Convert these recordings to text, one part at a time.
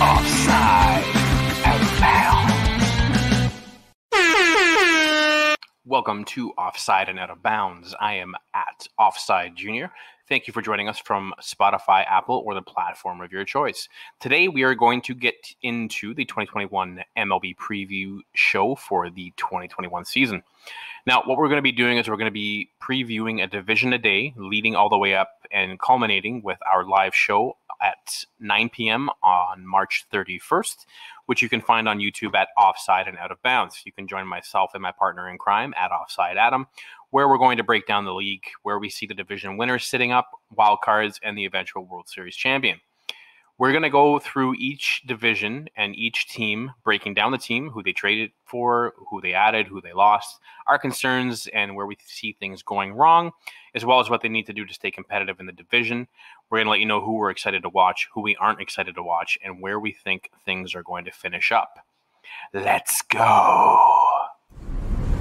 Offside and Bounds. Welcome to Offside and Out of Bounds. I am at Offside Junior. Thank you for joining us from Spotify, Apple, or the platform of your choice. Today, we are going to get into the 2021 MLB preview show for the 2021 season. Now, what we're going to be doing is we're going to be previewing a division a day, leading all the way up and culminating with our live show at 9 p.m. on March 31st, which you can find on YouTube at Offside and Out of Bounds. You can join myself and my partner in crime at Offside Adam, where we're going to break down the league, where we see the division winners sitting up, wild cards, and the eventual World Series champion. We're going to go through each division and each team, breaking down the team, who they traded for, who they added, who they lost, our concerns, and where we see things going wrong, as well as what they need to do to stay competitive in the division. We're going to let you know who we're excited to watch, who we aren't excited to watch, and where we think things are going to finish up. Let's go.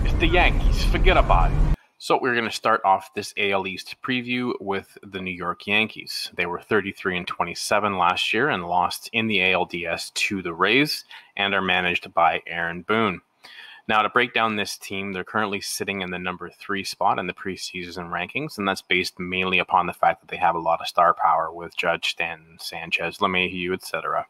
It's the Yankees. Forget about it. So we're going to start off this AL East preview with the New York Yankees. They were 33-27 last year and lost in the ALDS to the Rays and are managed by Aaron Boone. Now, to break down this team, they're currently sitting in the number 3 spot in the preseason rankings, and that's based mainly upon the fact that they have a lot of star power with Judge, Stanton, Sanchez, LeMahieu, etc.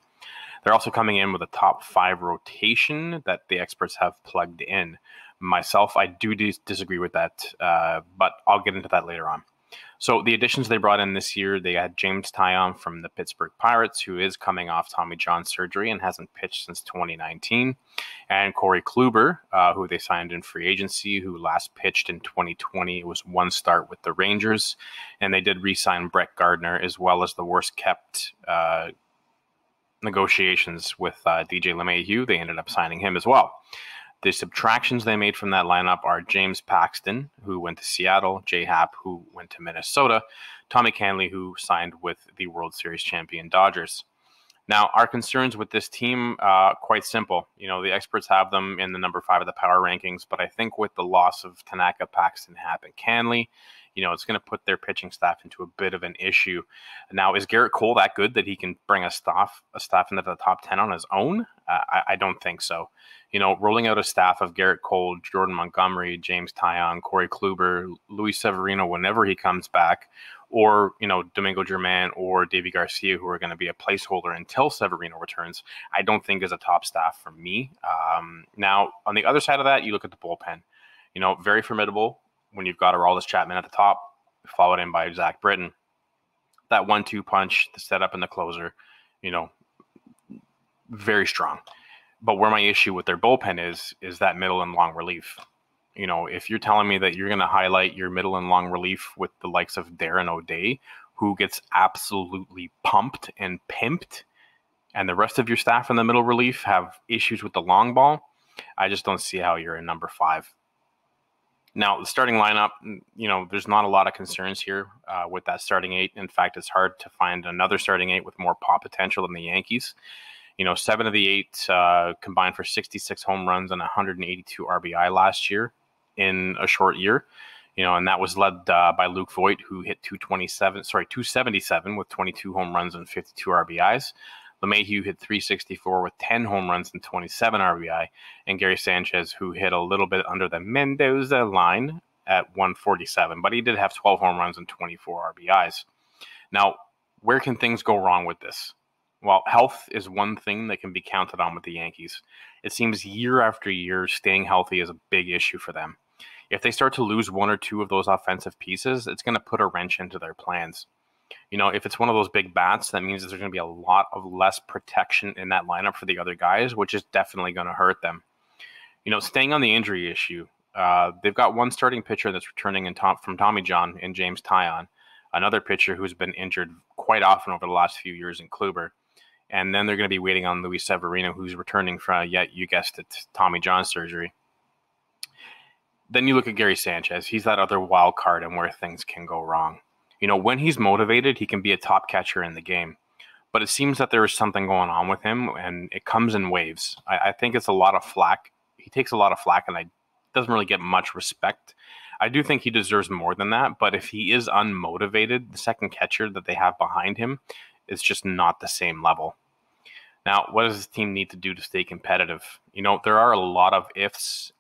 They're also coming in with a top 5 rotation that the experts have plugged in. Myself, I do disagree with that, but I'll get into that later on. So the additions they brought in this year, they had James Taillon from the Pittsburgh Pirates, who is coming off Tommy John surgery and hasn't pitched since 2019, and Corey Kluber, who they signed in free agency, who last pitched in 2020. It was one start with the Rangers, and they did re-sign Brett Gardner, as well as the worst-kept negotiations with DJ LeMahieu. They ended up signing him as well. The subtractions they made from that lineup are James Paxton, who went to Seattle, J. Happ, who went to Minnesota, Tommy Kahnle, who signed with the World Series champion Dodgers. Now, our concerns with this team, quite simple. You know, the experts have them in the number 5 of the power rankings, but I think with the loss of Tanaka, Paxton, Happ, and Kahnle, you know, it's going to put their pitching staff into a bit of an issue. Now, is Garrett Cole that good that he can bring a staff into the top 10 on his own? I don't think so. You know, rolling out a staff of Garrett Cole, Jordan Montgomery, James Taillon, Corey Kluber, Luis Severino whenever he comes back, or, you know, Domingo Germán or Davy Garcia, who are going to be a placeholder until Severino returns, I don't think is a top staff for me. Now, on the other side of that, you look at the bullpen. You know, very formidable when you've got Aroldis Chapman at the top, followed in by Zach Britton. That 1-2 punch, the setup and the closer, you know, very strong. But where my issue with their bullpen is that middle and long relief. You know, if you're telling me that you're going to highlight your middle and long relief with the likes of Darren O'Day, who gets absolutely pumped and pimped, and the rest of your staff in the middle relief have issues with the long ball, I just don't see how you're in number 5. Now, the starting lineup, you know, there's not a lot of concerns here with that starting 8. In fact, it's hard to find another starting 8 with more pop potential than the Yankees. You know, 7 of the 8 combined for 66 home runs and 182 RBI last year in a short year. You know, and that was led by Luke Voit, who hit 277 with 22 home runs and 52 RBIs. LeMahieu hit 364 with 10 home runs and 27 RBI. And Gary Sanchez, who hit a little bit under the Mendoza line at 147. But he did have 12 home runs and 24 RBIs. Now, where can things go wrong with this? Well, health is one thing that can be counted on with the Yankees. It seems year after year, staying healthy is a big issue for them. If they start to lose 1 or 2 of those offensive pieces, it's going to put a wrench into their plans. You know, if it's one of those big bats, that means there's going to be a lot of less protection in that lineup for the other guys, which is definitely going to hurt them. You know, staying on the injury issue, they've got one starting pitcher that's returning from Tommy John in James Taillon, another pitcher who's been injured quite often over the last few years in Kluber. And then they're going to be waiting on Luis Severino, who's returning from, you guessed it, Tommy John surgery. Then you look at Gary Sanchez. He's that other wild card and where things can go wrong. You know, when he's motivated, he can be a top catcher in the game. But it seems that there is something going on with him, and it comes in waves. I think it's a lot of flack. He takes a lot of flack, and doesn't really get much respect. I do think he deserves more than that, but if he is unmotivated, the second catcher that they have behind him is just not the same level. Now, what does this team need to do to stay competitive? There are a lot of ifs,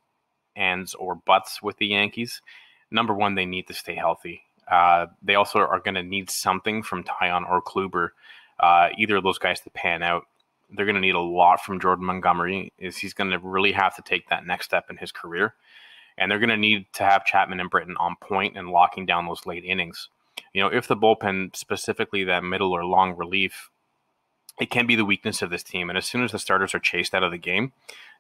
ands, or buts with the Yankees. Number one, they need to stay healthy. They also are going to need something from Tyon or Kluber, either of those guys to pan out. They're going to need a lot from Jordan Montgomery. He's going to really have to take that next step in his career. And they're going to need to have Chapman and Britton on point and locking down those late innings. If the bullpen, specifically that middle or long relief, it can be the weakness of this team. And as soon as the starters are chased out of the game,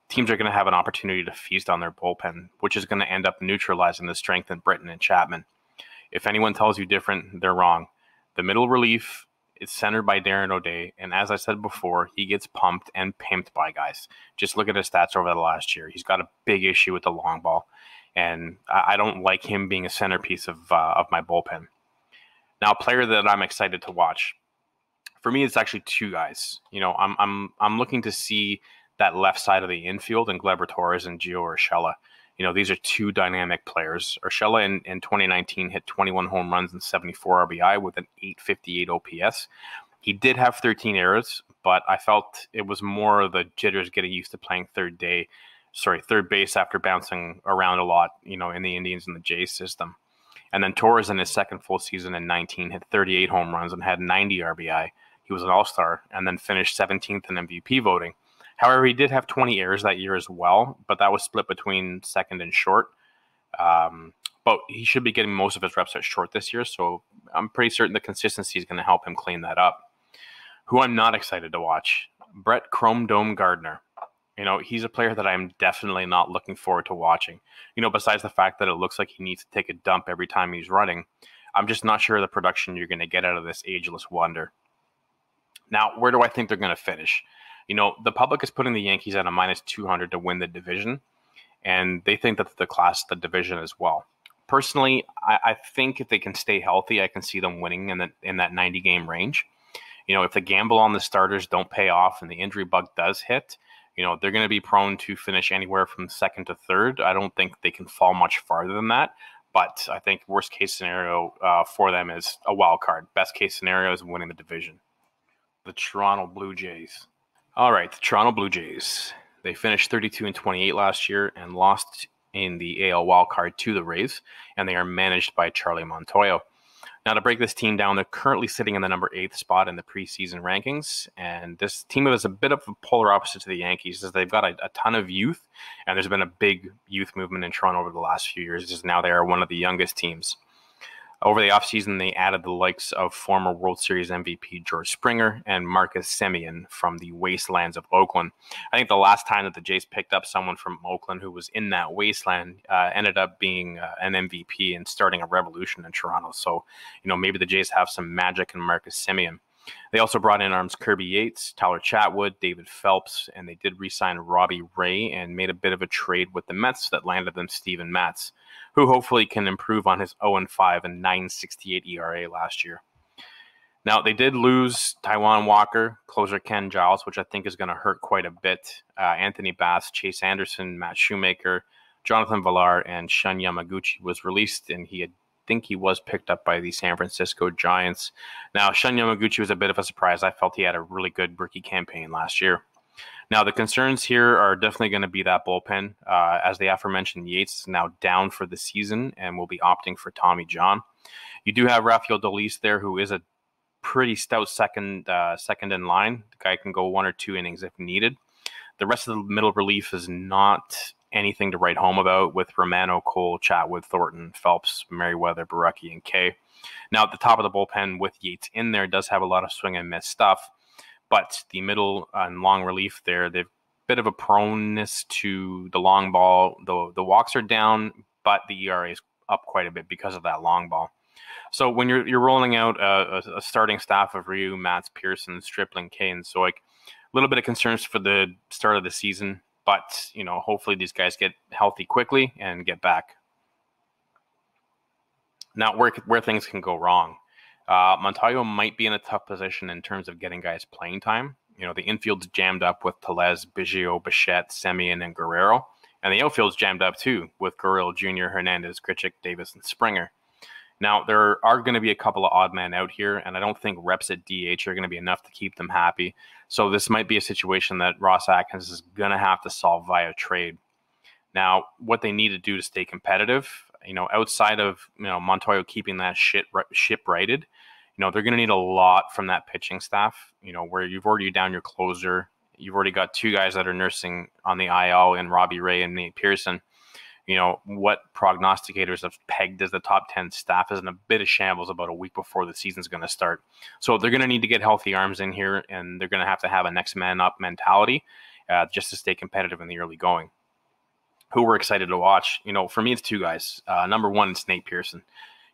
teams are going to have an opportunity to feast on their bullpen, which is going to end up neutralizing the strength in Britton and Chapman. If anyone tells you different, they're wrong. The middle relief is centered by Darren O'Day, and as I said before, he gets pumped and pimped by guys. Just look at his stats over the last year. He's got a big issue with the long ball, and I don't like him being a centerpiece of my bullpen. Now, a player that I'm excited to watch, for me, it's actually two guys. I'm looking to see that left side of the infield and Gleyber Torres and Gio Urshela. These are two dynamic players. Urshela in 2019 hit 21 home runs and 74 RBI with an 858 OPS. He did have 13 errors, but I felt it was more of the jitters getting used to playing third base after bouncing around a lot, in the Indians and the Jays system. And then Torres in his second full season in 19 hit 38 home runs and had 90 RBI. He was an all-star and then finished 17th in MVP voting. However, he did have 20 errors that year as well, but that was split between second and short. But he should be getting most of his reps at short this year, so I'm pretty certain the consistency is going to help him clean that up. Who I'm not excited to watch, Brett Chrome Dome Gardner. He's a player that I'm definitely not looking forward to watching. Besides the fact that it looks like he needs to take a dump every time he's running, I'm just not sure of the production you're going to get out of this ageless wonder. Now, where do I think they're going to finish? The public is putting the Yankees at a minus 200 to win the division, and they think that the class the division as well. Personally, I think if they can stay healthy, I can see them winning in that 90-game range. If the gamble on the starters don't pay off and the injury bug does hit, they're going to be prone to finish anywhere from second to third. I don't think they can fall much farther than that, but I think worst case scenario for them is a wild card. Best case scenario is winning the division. The Toronto Blue Jays. All right, the Toronto Blue Jays. They finished 32-28 last year and lost in the AL wildcard to the Rays, and they are managed by Charlie Montoyo. Now, to break this team down, they're currently sitting in the number 8th spot in the preseason rankings, and this team is a bit of a polar opposite to the Yankees, as they've got a ton of youth, and there's been a big youth movement in Toronto over the last few years, as now they are one of the youngest teams. Over the offseason, they added the likes of former World Series MVP George Springer and Marcus Semien from the wastelands of Oakland. I think the last time that the Jays picked up someone from Oakland who was in that wasteland ended up being an MVP and starting a revolution in Toronto. So, maybe the Jays have some magic in Marcus Semien. They also brought in arms Kirby Yates, Tyler Chatwood, David Phelps, and they did re-sign Robbie Ray and made a bit of a trade with the Mets that landed them Steven Matz, who hopefully can improve on his 0-5 and 9.68 ERA last year. Now, they did lose Taijuan Walker, closer Ken Giles, which I think is going to hurt quite a bit. Anthony Bass, Chase Anderson, Matt Shoemaker, Jonathan Villar, and Shun Yamaguchi was released, and he was picked up by the San Francisco Giants. Now, Shun Yamaguchi was a bit of a surprise. I felt he had a really good rookie campaign last year. Now, the concerns here are definitely going to be that bullpen. As the aforementioned Yates is now down for the season and will be opting for Tommy John. You do have Rafael Dolis there, who is a pretty stout second in line. The guy can go 1 or 2 innings if needed. The rest of the middle relief is not anything to write home about, with Romano, Cole, Chatwood, Thornton, Phelps, Merriweather, Barecki, and Kay. Now, at the top of the bullpen with Yates in there does have a lot of swing and miss stuff, but the middle and long relief there, they've a bit of a proneness to the long ball. The walks are down, but the ERA is up quite a bit because of that long ball. So when you're rolling out a starting staff of Ryu, Matz, Pearson, Stripling, Kay, and Zoik, a little bit of concerns for the start of the season, but hopefully these guys get healthy quickly and get back. Now, where things can go wrong, Montoyo might be in a tough position in terms of getting guys playing time. The infield's jammed up with Tellez, Biggio, Bichette, Semien, and Guerrero, and the outfield's jammed up too with Gurriel Jr., Hernandez, Grichuk, Davis, and Springer. Now, there are going to be a couple of odd men out here, and I don't think reps at DH are going to be enough to keep them happy. So this might be a situation that Ross Atkins is going to have to solve via trade. Now, what they need to do to stay competitive, outside of Montoyo keeping that ship righted, they're going to need a lot from that pitching staff. Where you've already down your closer, you've already got two guys that are nursing on the IL in Robbie Ray and Nate Pearson. What prognosticators have pegged as the top 10 staff is in a bit of shambles about a week before the season's going to start. So they're going to need to get healthy arms in here, and they're going to have a next man up mentality just to stay competitive in the early going. Who we're excited to watch, for me, it's two guys. Number one, it's Nate Pearson.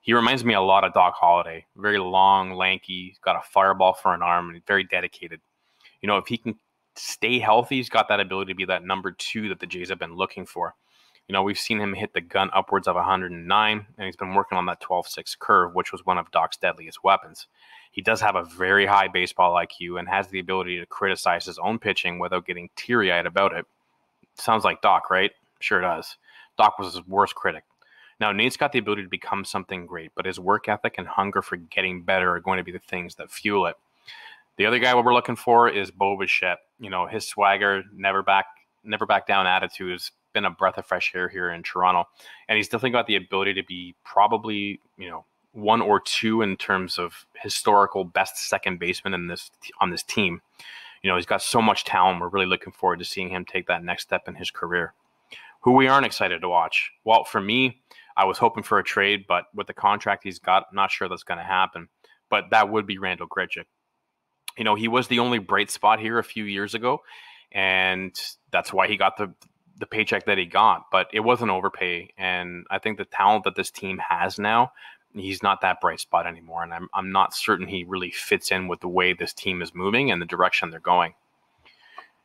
He reminds me a lot of Doc Holliday. Very long, lanky, got a fireball for an arm, and very dedicated. If he can stay healthy, he's got that ability to be that number two that the Jays have been looking for. We've seen him hit the gun upwards of 109, and he's been working on that 12-6 curve, which was one of Doc's deadliest weapons. He does have a very high baseball IQ and has the ability to criticize his own pitching without getting teary-eyed about it. Sounds like Doc, right? Sure does. Doc was his worst critic. Now, Nate's got the ability to become something great, but his work ethic and hunger for getting better are going to be the things that fuel it. The other guy what we're looking for is Bo Bichette. His swagger, never back down attitude has been a breath of fresh air here in Toronto, and he's definitely got the ability to be probably one or two in terms of historical best second baseman on this team. He's got so much talent. We're really looking forward to seeing him take that next step in his career. Who we aren't excited to watch? Well, for me, I was hoping for a trade, but with the contract he's got, I'm not sure that's going to happen. But that would be Randall Grichuk. He was the only bright spot here a few years ago, and that's why he got the paycheck that he got. But it was an overpay, and I think the talent that this team has now, he's not that bright spot anymore, and I'm not certain he really fits in with the way this team is moving and the direction they're going.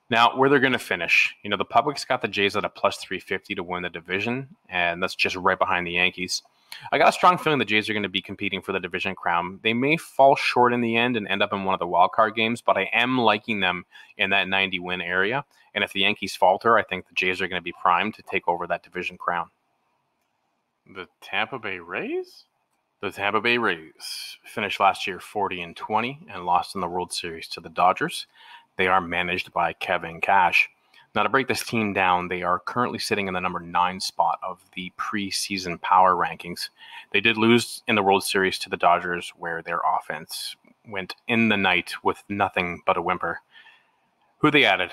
Now, where they're going to finish, the public's got the Jays at a plus 350 to win the division, and that's just right behind the Yankees. I got a strong feeling the Jays are going to be competing for the division crown. They may fall short in the end and end up in one of the wild card games, but I am liking them in that 90-win area. And if the Yankees falter, I think the Jays are going to be primed to take over that division crown. The Tampa Bay Rays? The Tampa Bay Rays finished last year 40-20 and lost in the World Series to the Dodgers. They are managed by Kevin Cash. Now, to break this team down, they are currently sitting in the number 9 spot of the preseason power rankings. They did lose in the World Series to the Dodgers, where their offense went in the night with nothing but a whimper. Who they added?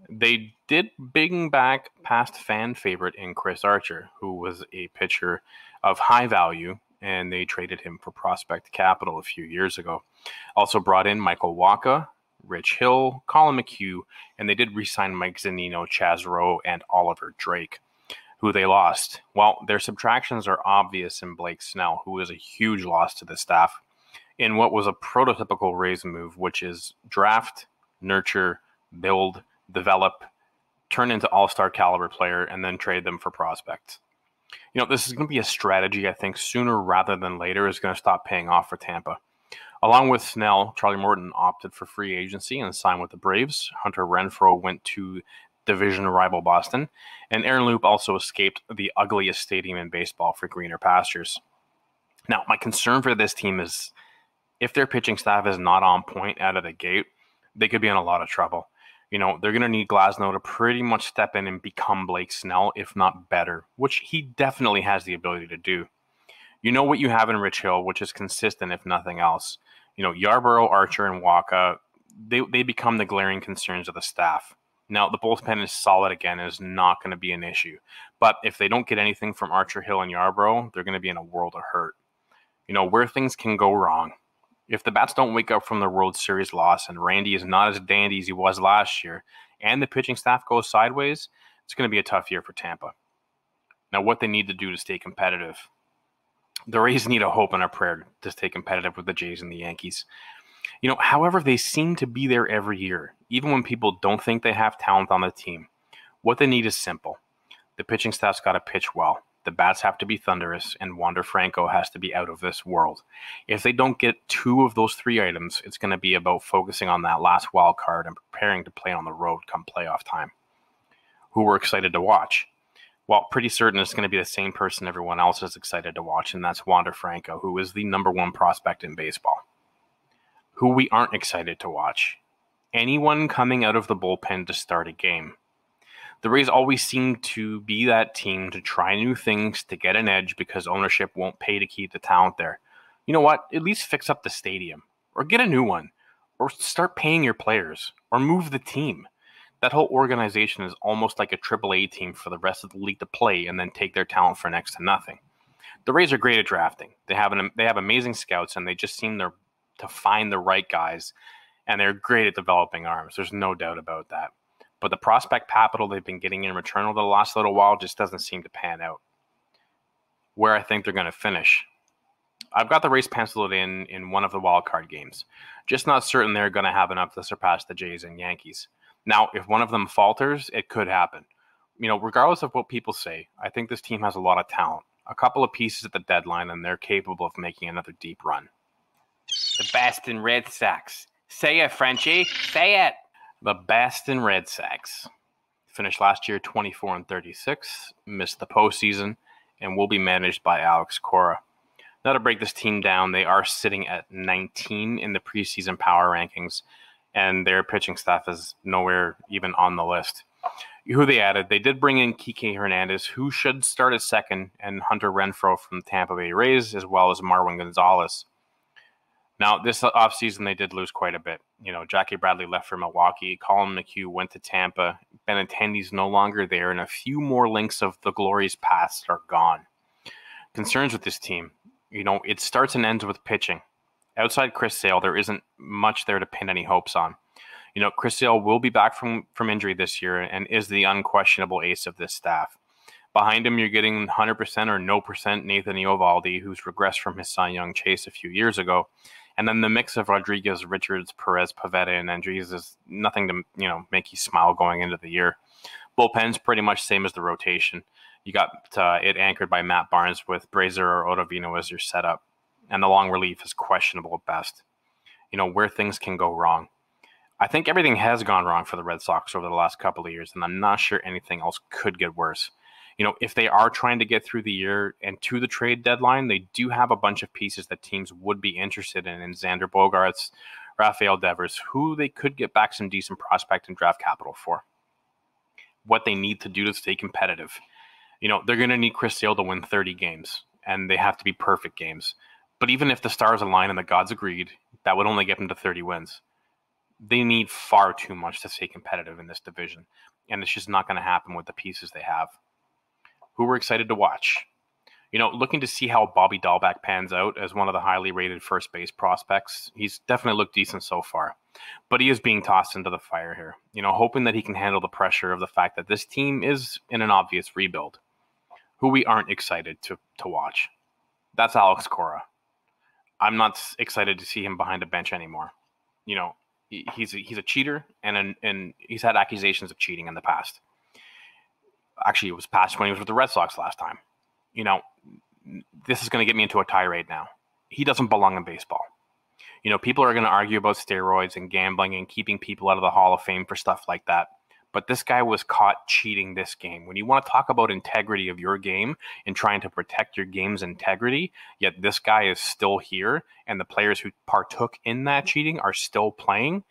They did bring back past fan favorite in Chris Archer, who was a pitcher of high value, and they traded him for prospect capital a few years ago. Also brought in Michael Wacha, Rich Hill, Colin McHugh, and they did re-sign Mike Zunino, Chaz Rowe, and Oliver Drake. Who they lost? Well, their subtractions are obvious in Blake Snell, who is a huge loss to the staff in what was a prototypical Rays move, which is draft, nurture, build, develop, turn into all-star caliber player, and then trade them for prospects. This is going to be a strategy I think sooner rather than later is going to stop paying off for Tampa. Along with Snell, Charlie Morton opted for free agency and signed with the Braves. Hunter Renfroe went to division rival Boston. And Aaron Loop also escaped the ugliest stadium in baseball for greener pastures. Now, my concern for this team is if their pitching staff is not on point out of the gate, they could be in a lot of trouble. They're going to need Glasnow to pretty much step in and become Blake Snell, if not better, which he definitely has the ability to do. What you have in Rich Hill, which is consistent, if nothing else. Yarborough, Archer, and Wacha, they become the glaring concerns of the staff. Now, the bullpen is solid again and is not going to be an issue. But if they don't get anything from Archer, Hill, and Yarborough, they're going to be in a world of hurt. Where things can go wrong. If the bats don't wake up from the World Series loss and Randy is not as dandy as he was last year, and the pitching staff goes sideways, it's going to be a tough year for Tampa. Now, what they need to do to stay competitive. The Rays need a hope and a prayer to stay competitive with the Jays and the Yankees. However, they seem to be there every year, even when people don't think they have talent on the team. What they need is simple. The pitching staff's got to pitch well. The bats have to be thunderous, and Wander Franco has to be out of this world. If they don't get 2 of those 3 items, it's going to be about focusing on that last wild card and preparing to play on the road come playoff time. Who we're excited to watch? Well, pretty certain it's going to be the same person everyone else is excited to watch, and that's Wander Franco, who is the number one prospect in baseball. Who we aren't excited to watch. Anyone coming out of the bullpen to start a game. The Rays always seem to be that team to try new things to get an edge because ownership won't pay to keep the talent there. You know what? At least fix up the stadium, or get a new one, or start paying your players, or move the team. That whole organization is almost like a AAA team for the rest of the league to play and then take their talent for next to nothing. The Rays are great at drafting. They have amazing scouts, and they just seem to find the right guys, and they're great at developing arms. There's no doubt about that. But the prospect capital they've been getting in return over the last little while just doesn't seem to pan out. Where I think they're going to finish. I've got the Rays penciled in one of the wild card games. Just not certain they're going to have enough to surpass the Jays and Yankees. Now, if one of them falters, it could happen. Regardless of what people say, I think this team has a lot of talent. A couple of pieces at the deadline, and they're capable of making another deep run. The Boston Red Sox. Say it, Frenchie. Say it. The Boston Red Sox finished last year 24-36, missed the postseason, and will be managed by Alex Cora. Now to break this team down, they are sitting at 19 in the preseason power rankings, and their pitching staff is nowhere even on the list. Who they added, they did bring in Kike Hernandez, who should start at second, and Hunter Renfroe from the Tampa Bay Rays, as well as Marwin Gonzalez. Now, this offseason, they did lose quite a bit. Jackie Bradley left for Milwaukee. Colin McHugh went to Tampa. Benintendi's no longer there, and a few more links of the glory's past are gone. Concerns with this team. It starts and ends with pitching. Outside Chris Sale, there isn't much there to pin any hopes on. Chris Sale will be back from injury this year and is the unquestionable ace of this staff. Behind him, you're getting 100% or no % Nathan Eovaldi, who's regressed from his Cy Young chase a few years ago. And then the mix of Rodriguez, Richards, Perez, Pavetta, and Andriz is nothing to make you smile going into the year. Bullpen's pretty much same as the rotation. You got it anchored by Matt Barnes with Brazier or Ottavino as your setup. And the long relief is questionable at best. Where things can go wrong. I think everything has gone wrong for the Red Sox over the last couple of years, and I'm not sure anything else could get worse. If they are trying to get through the year and to the trade deadline, they do have a bunch of pieces that teams would be interested in Xander Bogaerts, Rafael Devers, who they could get back some decent prospect and draft capital for. What they need to do to stay competitive. They're going to need Chris Sale to win 30 games, and they have to be perfect games. But even if the stars align and the gods agreed, that would only get them to 30 wins. They need far too much to stay competitive in this division, and it's just not going to happen with the pieces they have. Who we're excited to watch. Looking to see how Bobby Dahlbeck pans out as one of the highly rated first base prospects. He's definitely looked decent so far, but he is being tossed into the fire here. Hoping that he can handle the pressure of the fact that this team is in an obvious rebuild. Who we aren't excited to watch. That's Alex Cora. I'm not excited to see him behind a bench anymore. He's a cheater, and he's had accusations of cheating in the past. Actually, it was past when he was with the Red Sox last time. This is going to get me into a tirade now. He doesn't belong in baseball. People are going to argue about steroids and gambling and keeping people out of the Hall of Fame for stuff like that. But this guy was caught cheating this game. When you want to talk about integrity of your game and trying to protect your game's integrity, yet this guy is still here and the players who partook in that cheating are still playing,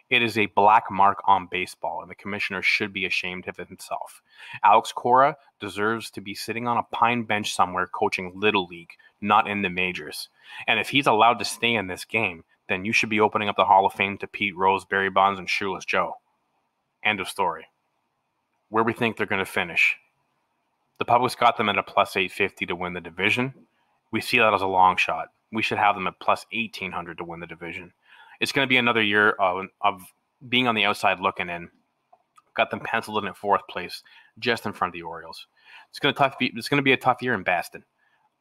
it is a black mark on baseball, and the commissioner should be ashamed of himself. Alex Cora deserves to be sitting on a pine bench somewhere coaching Little League, not in the majors. And if he's allowed to stay in this game, then you should be opening up the Hall of Fame to Pete Rose, Barry Bonds, and Shoeless Joe. End of story. Where we think they're going to finish. The public's got them at a plus 850 to win the division. We see that as a long shot. We should have them at plus 1800 to win the division. It's going to be another year of being on the outside looking in. Got them penciled in at fourth place, just in front of the Orioles. It's going to be a tough year in Boston.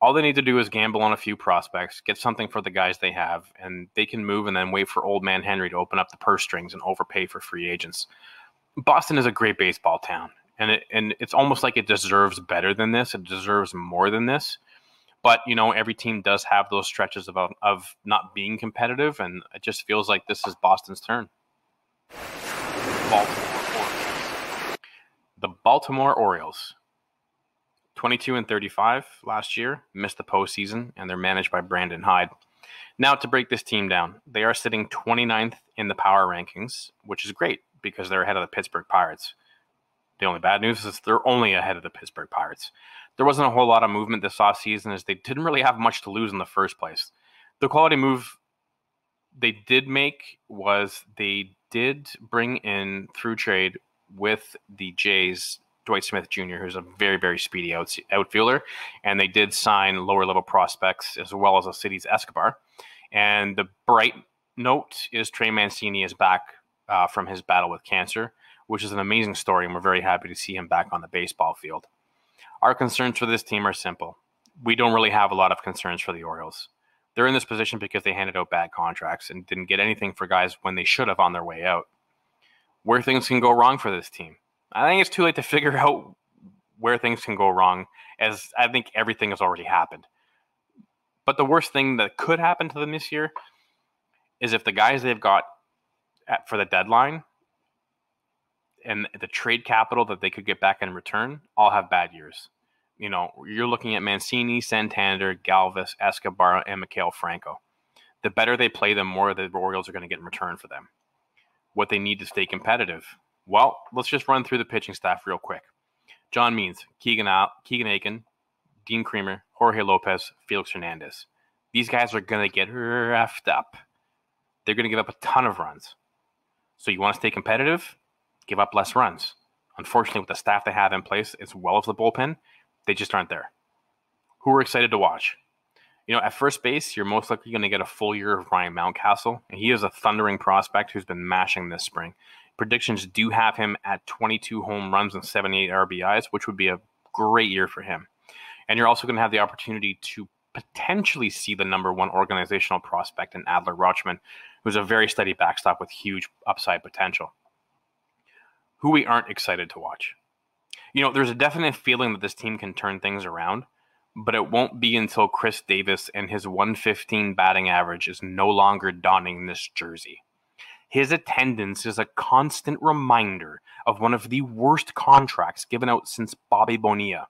All they need to do is gamble on a few prospects, get something for the guys they have, and they can move and then wait for old man Henry to open up the purse strings and overpay for free agents. Boston is a great baseball town, and it's almost like it deserves better than this. It deserves more than this. But, every team does have those stretches of not being competitive, and it just feels like this is Boston's turn. The Baltimore Orioles. 22-35 last year, missed the postseason, and they're managed by Brandon Hyde. Now, to break this team down, they are sitting 29th in the power rankings, which is great because they're ahead of the Pittsburgh Pirates. The only bad news is they're only ahead of the Pittsburgh Pirates. There wasn't a whole lot of movement this offseason as they didn't really have much to lose in the first place. The quality move they did make was they did bring in, through trade with the Jays, Dwight Smith Jr., who's a very, very speedy outfielder, and they did sign lower-level prospects as well as Alcides Escobar. And the bright note is Trey Mancini is back from his battle with cancer, which is an amazing story, and we're very happy to see him back on the baseball field. Our concerns for this team are simple. We don't really have a lot of concerns for the Orioles. They're in this position because they handed out bad contracts and didn't get anything for guys when they should have on their way out. Where things can go wrong for this team? I think it's too late to figure out where things can go wrong, as I think everything has already happened. But the worst thing that could happen to them this year is if the guys they've got for the deadline and the trade capital that they could get back in return all have bad years. You know, you're looking at Mancini, Santander, Galvis, Escobar, and Mikael Franco. The better they play, the more the Orioles are going to get in return for them. What they need to stay competitive. Well, let's just run through the pitching staff real quick. John Means, Keegan Aiken, Dean Creamer, Jorge Lopez, Felix Hernandez. These guys are going to get reffed up. They're going to give up a ton of runs. So you want to stay competitive? Give up less runs. Unfortunately, with the staff they have in place, as well as the bullpen, they just aren't there. Who are excited to watch? You know, at first base, you're most likely going to get a full year of Ryan Mountcastle, and he is a thundering prospect who's been mashing this spring. Predictions do have him at 22 home runs and 78 RBIs, which would be a great year for him. And you're also going to have the opportunity to potentially see the number one organizational prospect in Adler Rutschman, who's a very steady backstop with huge upside potential. Who we aren't excited to watch. You know, there's a definite feeling that this team can turn things around, but it won't be until Chris Davis and his 115 batting average is no longer donning this jersey. His attendance is a constant reminder of one of the worst contracts given out since Bobby Bonilla.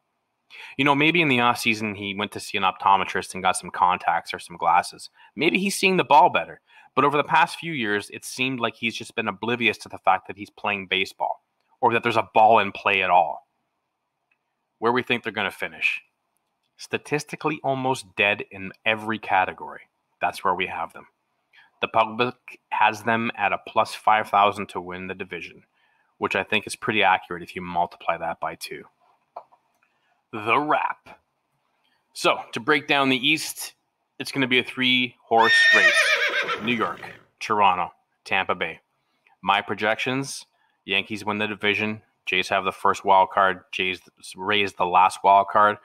You know, maybe in the offseason he went to see an optometrist and got some contacts or some glasses. Maybe he's seeing the ball better. But over the past few years, it seemed like he's just been oblivious to the fact that he's playing baseball or that there's a ball in play at all. Where we think they're going to finish. Statistically almost dead in every category. That's where we have them. The public has them at a plus 5,000 to win the division, which I think is pretty accurate if you multiply that by 2. The wrap. So, to break down the East, it's going to be a 3-horse race. New York, Toronto, Tampa Bay. My projections, Yankees win the division. Jays have the first wild card. Jays raise the last wild card.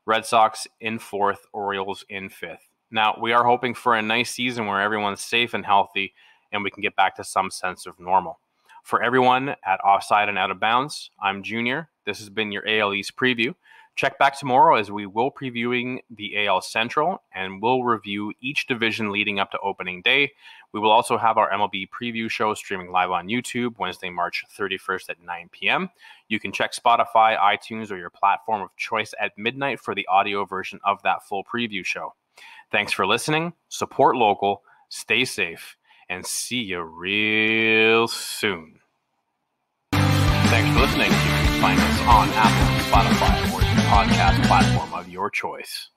Red Sox in 4th, Orioles in 5th. Now, we are hoping for a nice season where everyone's safe and healthy and we can get back to some sense of normal. For everyone at Offside and Out of Bounds, I'm Junior. This has been your AL East preview. Check back tomorrow as we will previewing the AL Central and we'll review each division leading up to opening day. We will also have our MLB preview show streaming live on YouTube Wednesday, March 31st at 9 p.m. You can check Spotify, iTunes, or your platform of choice at midnight for the audio version of that full preview show. Thanks for listening, support local, stay safe, and see you real soon. Thanks for listening. You can find us on Apple, Spotify, or your podcast platform of your choice.